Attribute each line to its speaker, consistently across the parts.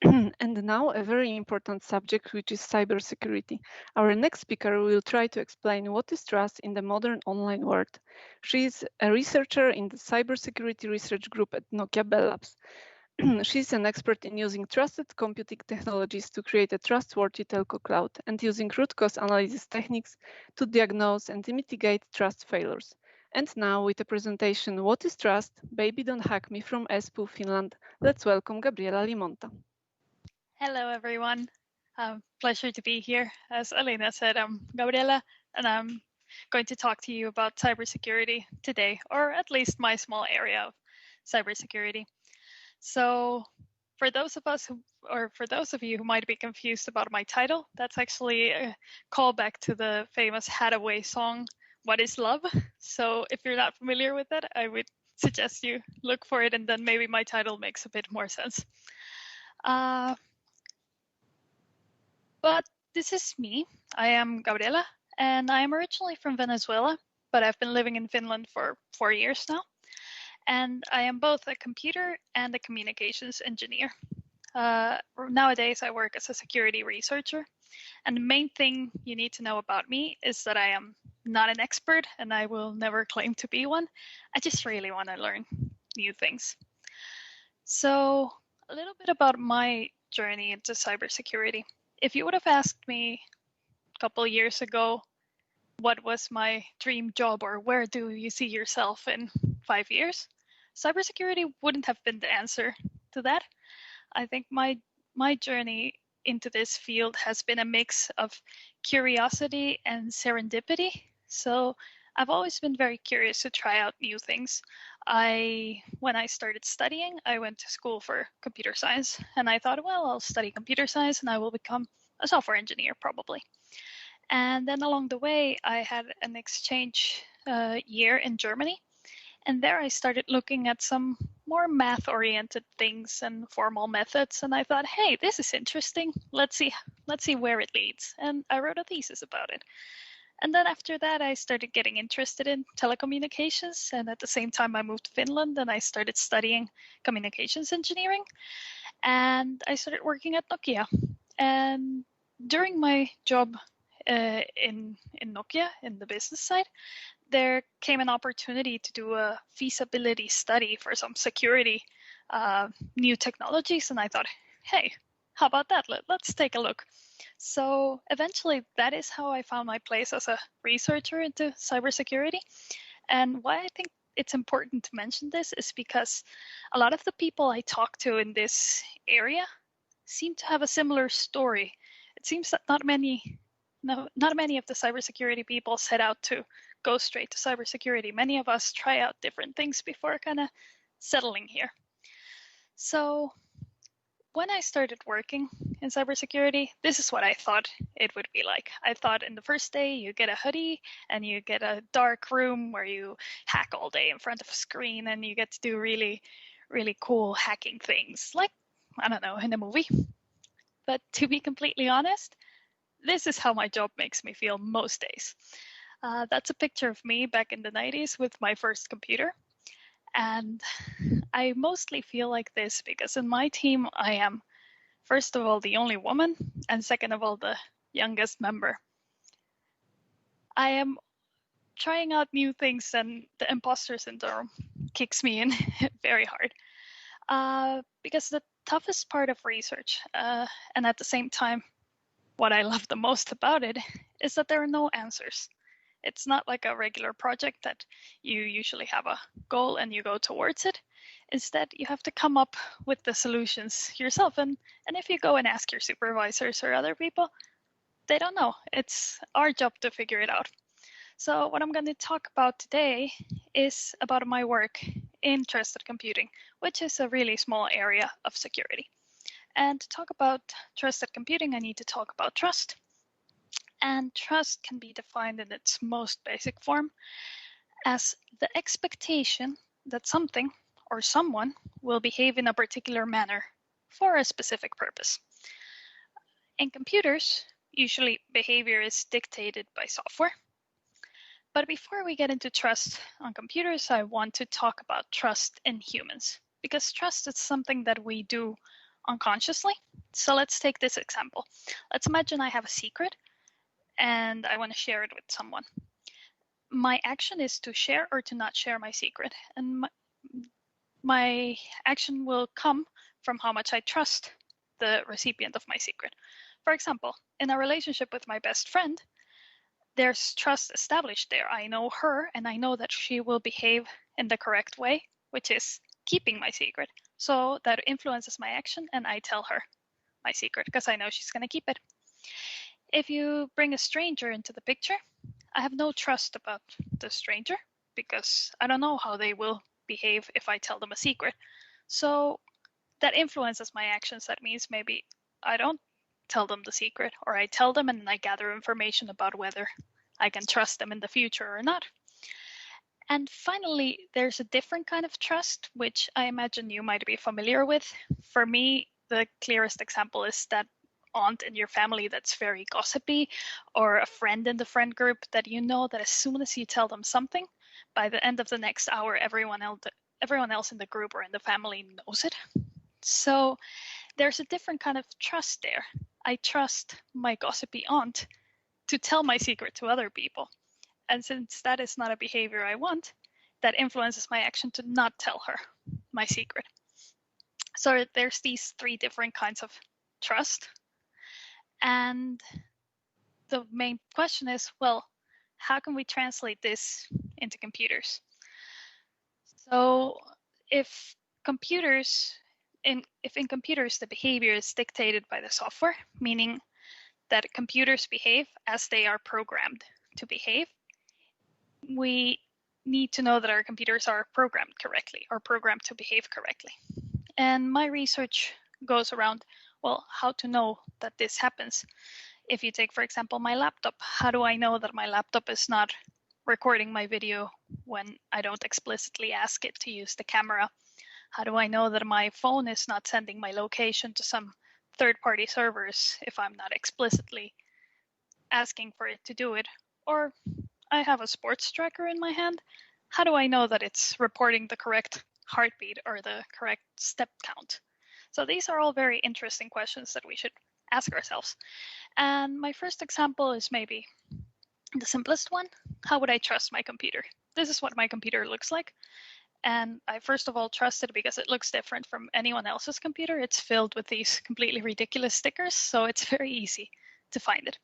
Speaker 1: And now a very important subject, which is cybersecurity. Our next speaker will try to explain what is trust in the modern online world. She is a researcher in the Cybersecurity Research group at NOKIA Bell Labs. She's an expert in using trusted computing technologies to create a trustworthy telco cloud and using root cause analysis techniques to diagnose and mitigate trust failures. And now with a presentation, What is Trust? Baby Don't Hack Me from Espoo, Finland, let's welcome Gabriela Limonta.
Speaker 2: Hello, everyone. Pleasure to be here. As Alina said, I'm Gabriela, and I'm going to talk to you about cybersecurity today, or at least my small area of cybersecurity. So for those of you who might be confused about my title, that's actually a callback to the famous Hathaway song, What is Love? So if you're not familiar with that, I would suggest you look for it, and then maybe my title makes a bit more sense. But this is me. I am Gabriela, and I am originally from Venezuela, but I've been living in Finland for 4 years now. And I am both a computer and a communications engineer. Nowadays, I work as a security researcher. And the main thing you need to know about me is that I am not an expert, and I will never claim to be one. I just really want to learn new things. So a little bit about my journey into cybersecurity. If you would have asked me a couple of years ago, what was my dream job or where do you see yourself in 5 years? Cybersecurity wouldn't have been the answer to that. I think my journey into this field has been a mix of curiosity and serendipity. So I've always been very curious to try out new things. When I started studying, I went to school for computer science, and I thought, well, I'll study computer science and I will become a software engineer probably. And then along the way, I had an exchange year in Germany, and there I started looking at some more math-oriented things and formal methods, and I thought, hey, this is interesting. Let's see where it leads. And I wrote a thesis about it. And then after that, I started getting interested in telecommunications. And at the same time, I moved to Finland and I started studying communications engineering. And I started working at NOKIA. And during my job in NOKIA, in the business side, there came an opportunity to do a feasibility study for some security new technologies. And I thought, hey, how about that? Let's take a look. So eventually, that is how I found my place as a researcher into cybersecurity. And why I think it's important to mention this is because a lot of the people I talk to in this area seem to have a similar story. It seems that not many of the cybersecurity people set out to go straight to cybersecurity. Many of us try out different things before kind of settling here. So when I started working in cybersecurity, this is what I thought it would be like. I thought in the first day you get a hoodie and you get a dark room where you hack all day in front of a screen and you get to do really, really cool hacking things, like, I don't know, in a movie. But to be completely honest, this is how my job makes me feel most days. That's a picture of me back in the 90s with my first computer. And I mostly feel like this because in my team, I am, first of all, the only woman, and second of all, the youngest member. I am trying out new things, and the imposter syndrome kicks me in very hard. Because the toughest part of research, and at the same time, what I love the most about it, is that there are no answers. It's not like a regular project that you usually have a goal and you go towards it. Instead, you have to come up with the solutions yourself. And if you go and ask your supervisors or other people, they don't know. It's our job to figure it out. So what I'm going to talk about today is about my work in trusted computing, which is a really small area of security. And to talk about trusted computing, I need to talk about trust. And trust can be defined in its most basic form as the expectation that something or someone will behave in a particular manner for a specific purpose. In computers, usually behavior is dictated by software. But before we get into trust on computers, I want to talk about trust in humans, because trust is something that we do unconsciously. So let's take this example. Let's imagine I have a secret and I want to share it with someone. My action is to share or to not share my secret. And my action will come from how much I trust the recipient of my secret. For example, in a relationship with my best friend, there's trust established there. I know her and I know that she will behave in the correct way, which is keeping my secret. So that influences my action and I tell her my secret because I know she's going to keep it. If you bring a stranger into the picture, I have no trust about the stranger because I don't know how they will behave if I tell them a secret. So that influences my actions. That means maybe I don't tell them the secret, or I tell them and I gather information about whether I can trust them in the future or not. And finally, there's a different kind of trust, which I imagine you might be familiar with. For me, the clearest example is that aunt in your family that's very gossipy, or a friend in the friend group that you know that as soon as you tell them something, by the end of the next hour, everyone else in the group or in the family knows it. So there's a different kind of trust there. I trust my gossipy aunt to tell my secret to other people. And since that is not a behavior I want, that influences my action to not tell her my secret. So there's these three different kinds of trust. And the main question is, well, how can we translate this into computers? So if in computers the behavior is dictated by the software, meaning that computers behave as they are programmed to behave, we need to know that our computers are programmed correctly or programmed to behave correctly. And my research goes around, well, how to know that this happens. If you take, for example, my laptop, how do I know that my laptop is not recording my video when I don't explicitly ask it to use the camera? How do I know that my phone is not sending my location to some third-party servers if I'm not explicitly asking for it to do it? Or I have a sports tracker in my hand. How do I know that it's reporting the correct heartbeat or the correct step count? So these are all very interesting questions that we should ask ourselves. And my first example is maybe the simplest one. How would I trust my computer? This is what my computer looks like. And I first of all trust it because it looks different from anyone else's computer. It's filled with these completely ridiculous stickers, so it's very easy to find it.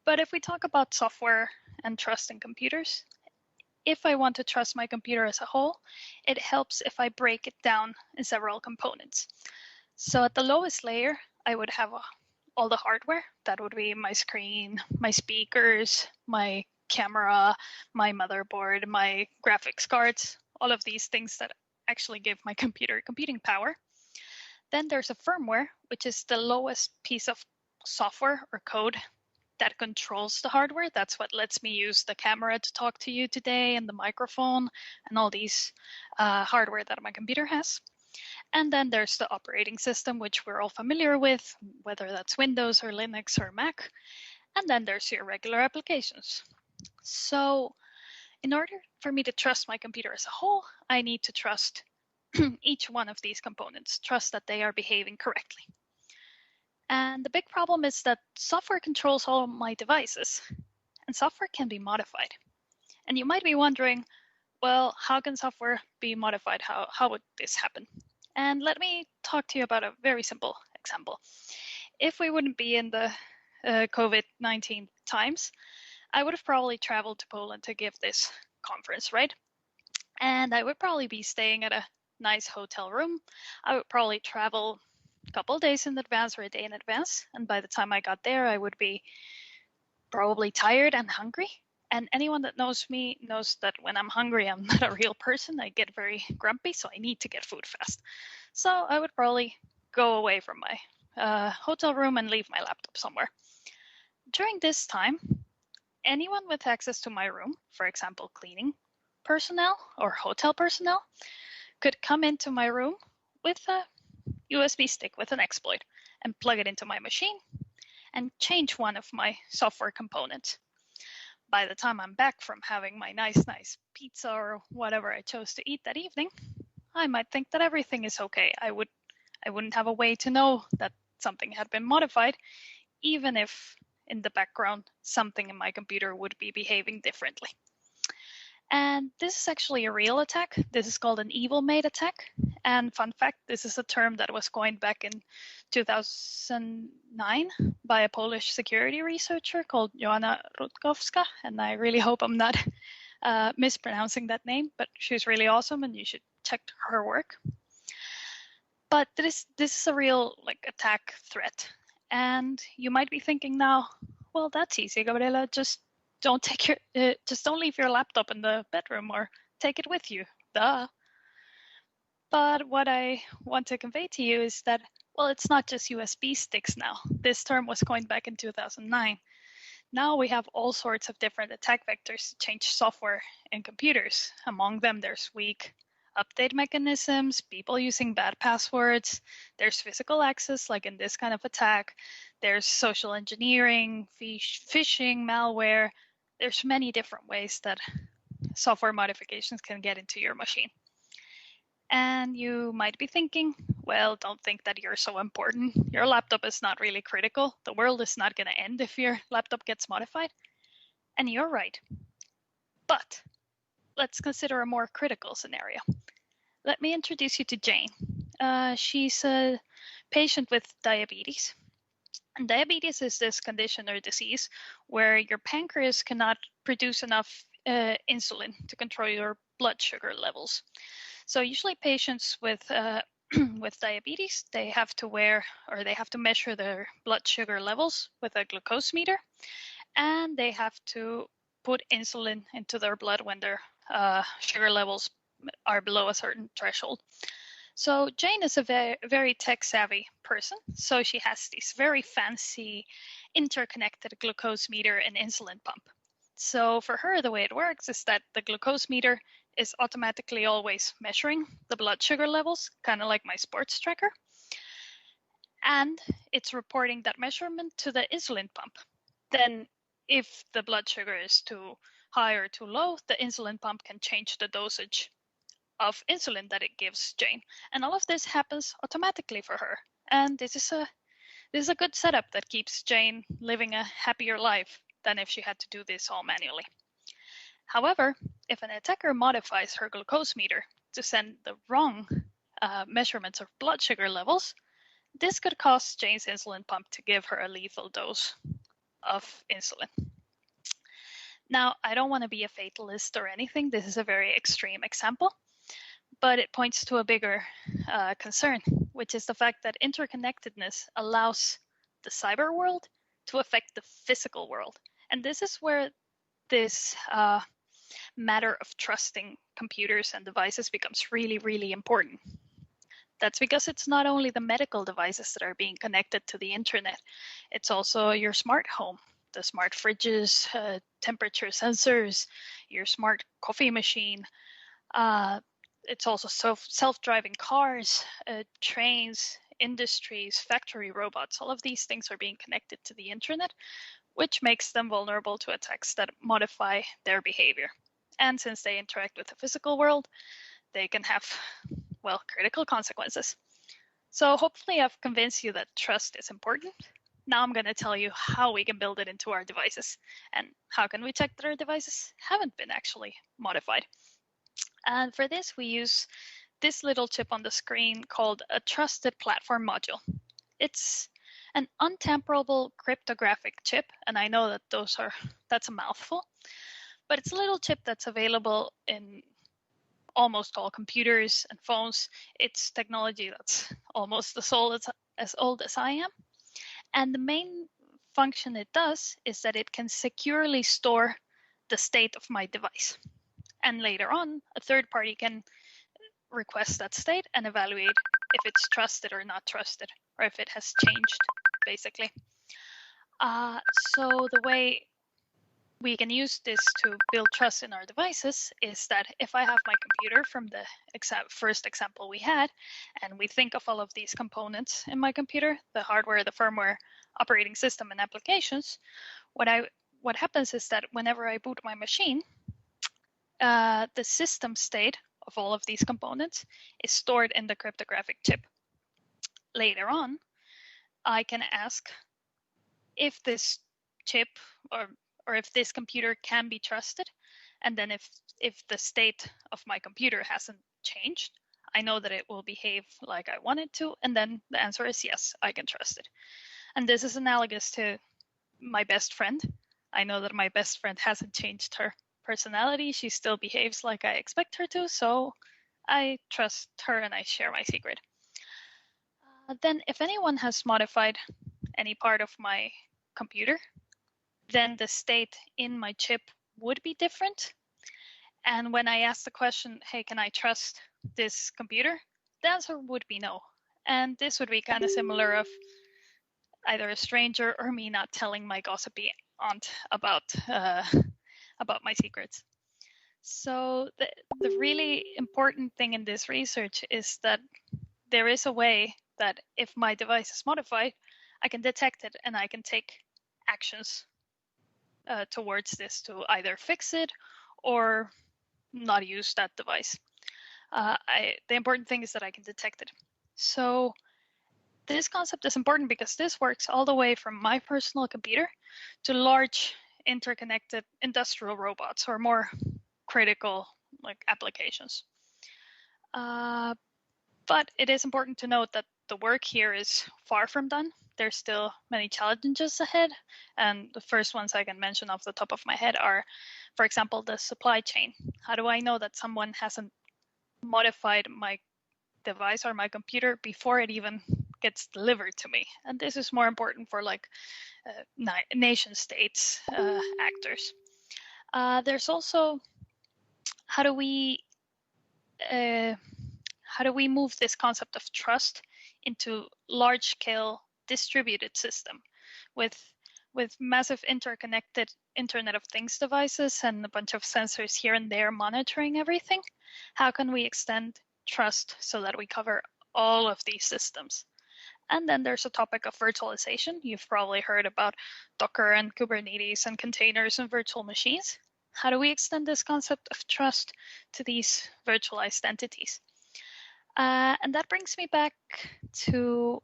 Speaker 2: But if we talk about software and trust in computers, if I want to trust my computer as a whole, it helps if I break it down in several components. So at the lowest layer, I would have all the hardware. That would be my screen, my speakers, my camera, my motherboard, my graphics cards, all of these things that actually give my computer computing power. Then there's a firmware, which is the lowest piece of software or code that controls the hardware. That's what lets me use the camera to talk to you today and the microphone and all these hardware that my computer has. And then there's the operating system, which we're all familiar with, whether that's Windows or Linux or Mac. And then there's your regular applications. So in order for me to trust my computer as a whole, I need to trust each one of these components, trust that they are behaving correctly. And the big problem is that software controls all my devices, and software can be modified. And you might be wondering, well, how can software be modified? How would this happen? And let me talk to you about a very simple example. If we wouldn't be in the COVID-19 times, I would have probably traveled to Poland to give this conference, right? And I would probably be staying at a nice hotel room. I would probably travel a couple of days in advance or a day in advance. And by the time I got there, I would be probably tired and hungry. And anyone that knows me knows that when I'm hungry, I'm not a real person. I get very grumpy, so I need to get food fast. So I would probably go away from my hotel room and leave my laptop somewhere. During this time, anyone with access to my room, for example, cleaning personnel or hotel personnel, could come into my room with a USB stick with an exploit and plug it into my machine and change one of my software components. By the time I'm back from having my nice pizza or whatever I chose to eat that evening, I might think that everything is okay. I would I wouldn't have a way to know that something had been modified, even if in the background something in my computer would be behaving differently. And this is actually a real attack. This is called an evil maid attack. And fun fact, this is a term that was coined back in 2009 by a Polish security researcher called Joanna Rutkowska. And I really hope I'm not mispronouncing that name, but she's really awesome and you should check her work. But this is a real attack threat. And you might be thinking now, well, that's easy, Gabriela. Just don't leave your laptop in the bedroom or take it with you. Duh. But what I want to convey to you is that, well, it's not just USB sticks now. This term was coined back in 2009. Now we have all sorts of different attack vectors to change software in computers. Among them, there's weak update mechanisms, people using bad passwords, there's physical access, like in this kind of attack, there's social engineering, phishing, malware. There's many different ways that software modifications can get into your machine. And you might be thinking, well, don't think that you're so important. Your laptop is not really critical. The world is not going to end if your laptop gets modified. And you're right. But let's consider a more critical scenario. Let me introduce you to Jane. She's a patient with diabetes. And diabetes is this condition or disease where your pancreas cannot produce enough insulin to control your blood sugar levels. So usually patients with with diabetes, they have to measure their blood sugar levels with a glucose meter, and they have to put insulin into their blood when their sugar levels are below a certain threshold. So Jane is a very tech-savvy person, so she has this very fancy interconnected glucose meter and insulin pump. So for her, the way it works is that the glucose meter is automatically always measuring the blood sugar levels, kind of like my sports tracker. And it's reporting that measurement to the insulin pump. Then if the blood sugar is too high or too low, the insulin pump can change the dosage of insulin that it gives Jane. And all of this happens automatically for her. And this is a good setup that keeps Jane living a happier life than if she had to do this all manually. However, if an attacker modifies her glucose meter to send the wrong measurements of blood sugar levels, this could cause Jane's insulin pump to give her a lethal dose of insulin. Now, I don't want to be a fatalist or anything. This is a very extreme example, but it points to a bigger concern, which is the fact that interconnectedness allows the cyber world to affect the physical world. And this is where this matter of trusting computers and devices becomes really, really important. That's because it's not only the medical devices that are being connected to the internet, it's also your smart home, the smart fridges, temperature sensors, your smart coffee machine. It's also self-driving cars, trains, industries, factory robots. All of these things are being connected to the internet, which makes them vulnerable to attacks that modify their behavior. And since they interact with the physical world, they can have, well, critical consequences. So hopefully I've convinced you that trust is important. Now I'm going to tell you how we can build it into our devices and how can we check that our devices haven't been actually modified. And for this, we use this little chip on the screen called a trusted platform module. It's an untamperable cryptographic chip, and I know that that's a mouthful, but it's a little chip that's available in almost all computers and phones. It's technology that's almost as old as I am. And the main function it does is that it can securely store the state of my device. And later on, a third party can request that state and evaluate if it's trusted or not trusted, or if it has changed, basically. So the way we can use this to build trust in our devices is that if I have my computer from the first example we had, and we think of all of these components in my computer, the hardware, the firmware, operating system, and applications, what happens is that whenever I boot my machine, the system state of all of these components is stored in the cryptographic chip. later on, I can ask if this chip or if this computer can be trusted. And then if the state of my computer hasn't changed, I know that it will behave like I want it to. And then the answer is yes, I can trust it. And this is analogous to my best friend. I know that my best friend hasn't changed her personality. She still behaves like I expect her to. So I trust her and I share my secret. Then if anyone has modified any part of my computer, then the state in my chip would be different. And when I ask the question, hey, can I trust this computer? The answer would be no. And this would be kind of similar of either a stranger or me not telling my gossipy aunt about my secrets. So the really important thing in this research is that there is a way that if my device is modified, I can detect it and I can take actions towards this to either fix it or not use that device. The important thing is that I can detect it. So this concept is important because this works all the way from my personal computer to large interconnected industrial robots or more critical like applications. But it is important to note that the work here is far from done. There's still many challenges ahead. And the first ones I can mention off the top of my head are, for example, the supply chain. How do I know that someone hasn't modified my device or my computer before it even gets delivered to me? And this is more important for like nation states actors. There's also how do we move this concept of trust into large-scale distributed system with massive interconnected Internet of Things devices and a bunch of sensors here and there monitoring everything? How can we extend trust so that we cover all of these systems? And then there's a topic of virtualization. You've probably heard about Docker and Kubernetes and containers and virtual machines. How do we extend this concept of trust to these virtualized entities? And that brings me back to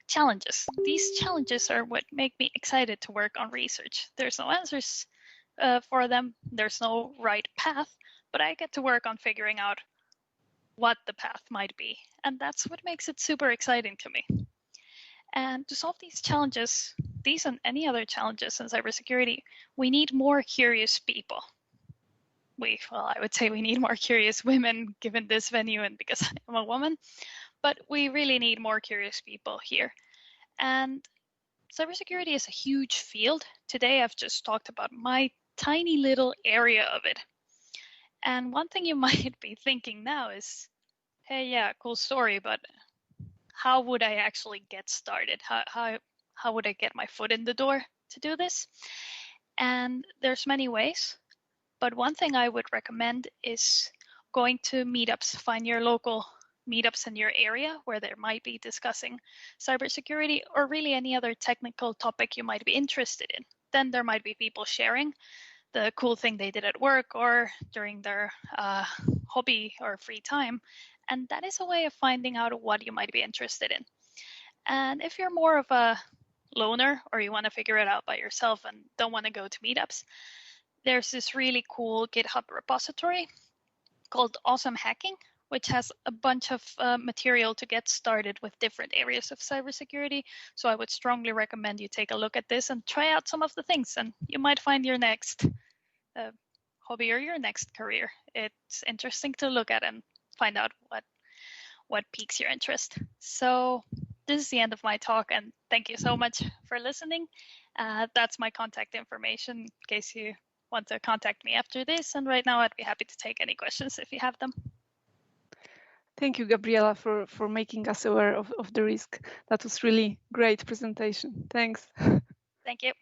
Speaker 2: challenges. These challenges are what make me excited to work on research. There's no answers for them. There's no right path, but I get to work on figuring out what the path might be. And that's what makes it super exciting to me. And to solve these challenges, these and any other challenges in cybersecurity, we need more curious people. I would say we need more curious women given this venue and because I'm a woman, but we really need more curious people here. And cybersecurity is a huge field. Today, I've just talked about my tiny little area of it. And one thing you might be thinking now is, hey, yeah, cool story, but how would I actually get started? How would I get my foot in the door to do this? And there's many ways. But one thing I would recommend is going to meetups. Find your local meetups in your area where they might be discussing cybersecurity or really any other technical topic you might be interested in. Then there might be people sharing the cool thing they did at work or during their hobby or free time. And that is a way of finding out what you might be interested in. And if you're more of a loner or you want to figure it out by yourself and don't want to go to meetups, there's this really cool GitHub repository called Awesome Hacking, which has a bunch of material to get started with different areas of cybersecurity. So I would strongly recommend you take a look at this and try out some of the things, and you might find your next hobby or your next career. It's interesting to look at and find out what piques your interest. So this is the end of my talk, and thank you so much for listening. That's my contact information in case you want to contact me after this. And right now I'd be happy to take any questions if you have them.
Speaker 1: Thank you, Gabriela, for making us aware of the risk. That was really great presentation. Thanks.
Speaker 2: Thank you.